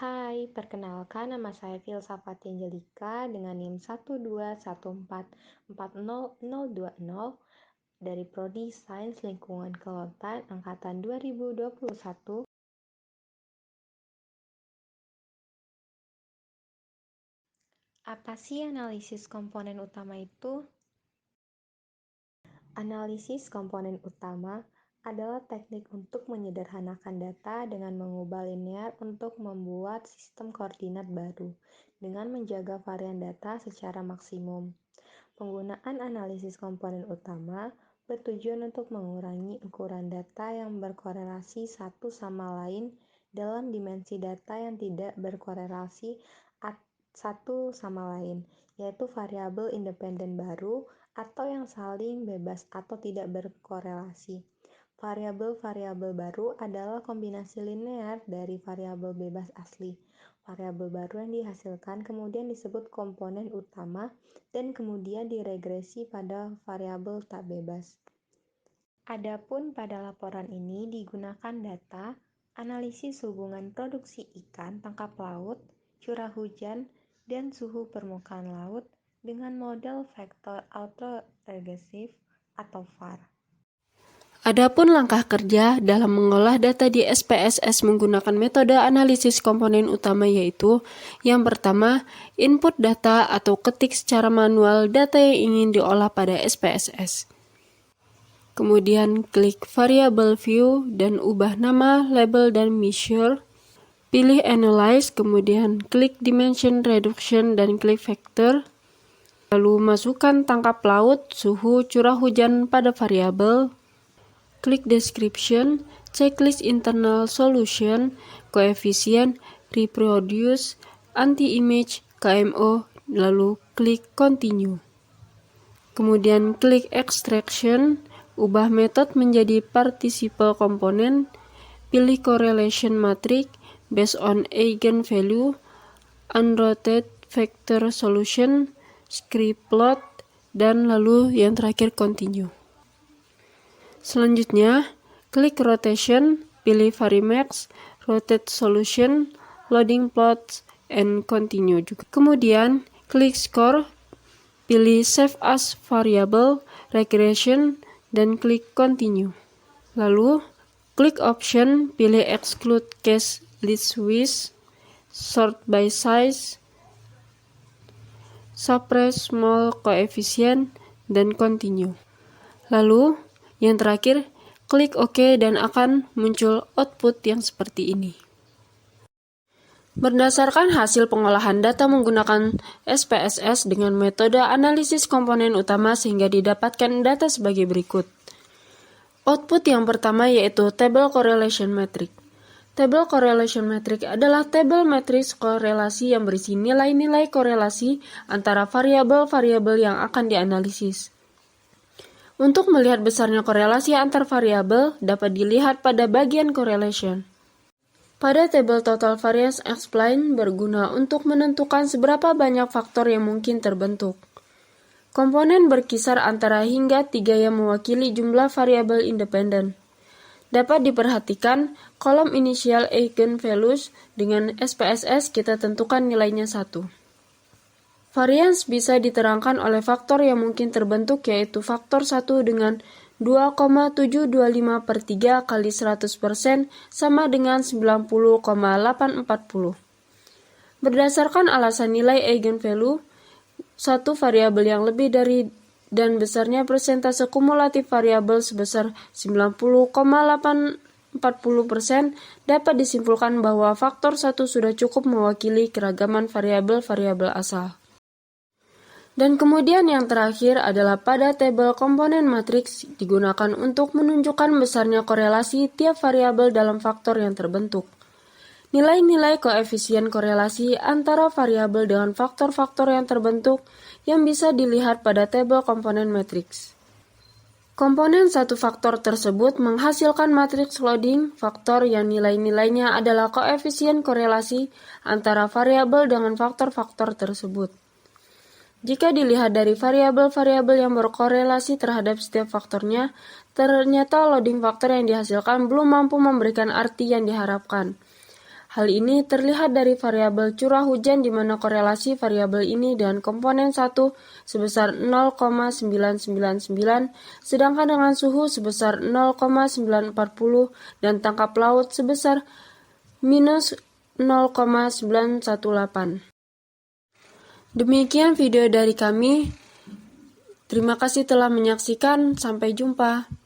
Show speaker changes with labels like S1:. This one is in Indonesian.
S1: Hai, perkenalkan nama saya Filsafati Angelika dengan NIM 121440020 dari Prodi Sains Lingkungan Kelautan Angkatan 2021. Apa sih analisis komponen utama itu? Analisis komponen utama adalah teknik untuk menyederhanakan data dengan mengubah linear untuk membuat sistem koordinat baru, dengan menjaga varian data secara maksimum. Penggunaan analisis komponen utama bertujuan untuk mengurangi ukuran data yang berkorelasi satu sama lain dalam dimensi data yang tidak berkorelasi satu sama lain, yaitu variabel independen baru atau yang saling bebas atau tidak berkorelasi. Variabel-variabel baru adalah kombinasi linear dari variabel bebas asli. Variabel baru yang dihasilkan kemudian disebut komponen utama dan kemudian diregresi pada variabel tak bebas. Adapun pada laporan ini digunakan data analisis hubungan produksi ikan tangkap laut, curah hujan, dan suhu permukaan laut dengan model vektor autoregresif atau VAR.
S2: Adapun langkah kerja dalam mengolah data di SPSS menggunakan metode analisis komponen utama yaitu: yang pertama, input data atau ketik secara manual data yang ingin diolah pada SPSS. Kemudian klik variable view dan ubah nama, label, dan measure. Pilih analyze, kemudian klik dimension reduction dan klik vector. Lalu masukkan tangkap laut, suhu, curah hujan pada variabel. Klik description, checklist internal solution, koefisien, reproduce, anti-image, KMO, lalu klik continue. Kemudian klik extraction, ubah metode menjadi participle component, pilih correlation matrix based on eigenvalue, unrooted vector solution, script plot, dan lalu yang terakhir continue. Selanjutnya, klik rotation, pilih Varimax, rotate solution, loading plots, and continue juga. Kemudian, klik score, pilih save as variable, regression, dan klik continue. Lalu, klik option, pilih exclude case list with, sort by size, suppress small coefficient, dan continue. Lalu, yang terakhir, klik OK dan akan muncul output yang seperti ini. Berdasarkan hasil pengolahan data menggunakan SPSS dengan metode analisis komponen utama sehingga didapatkan data sebagai berikut. Output yang pertama yaitu Table Correlation Matrix. Table Correlation Matrix adalah tabel matriks korelasi yang berisi nilai-nilai korelasi antara variabel-variabel yang akan dianalisis. Untuk melihat besarnya korelasi antar variabel dapat dilihat pada bagian correlation. Pada tabel total variance explain berguna untuk menentukan seberapa banyak faktor yang mungkin terbentuk. Komponen berkisar antara hingga 3 yang mewakili jumlah variabel independen. Dapat diperhatikan kolom initial eigenvalues dengan SPSS kita tentukan nilainya 1. Variance bisa diterangkan oleh faktor yang mungkin terbentuk yaitu faktor 1 dengan 2,725/3 kali 100% sama dengan 90,840. Berdasarkan alasan nilai eigenvalue, satu variabel yang lebih dari dan besarnya persentase kumulatif variabel sebesar 90,840% dapat disimpulkan bahwa faktor 1 sudah cukup mewakili keragaman variabel-variabel asal. Dan kemudian yang terakhir adalah pada tabel komponen matriks digunakan untuk menunjukkan besarnya korelasi tiap variabel dalam faktor yang terbentuk. Nilai-nilai koefisien korelasi antara variabel dengan faktor-faktor yang terbentuk yang bisa dilihat pada tabel komponen matriks. Komponen satu faktor tersebut menghasilkan matriks loading faktor yang nilai-nilainya adalah koefisien korelasi antara variabel dengan faktor-faktor tersebut. Jika dilihat dari variabel-variabel yang berkorelasi terhadap setiap faktornya, ternyata loading faktor yang dihasilkan belum mampu memberikan arti yang diharapkan. Hal ini terlihat dari variabel curah hujan di mana korelasi variabel ini dengan komponen 1 sebesar 0,999, sedangkan dengan suhu sebesar 0,940 dan tangkap laut sebesar minus 0,918. Demikian video dari kami. Terima kasih telah menyaksikan. Sampai jumpa.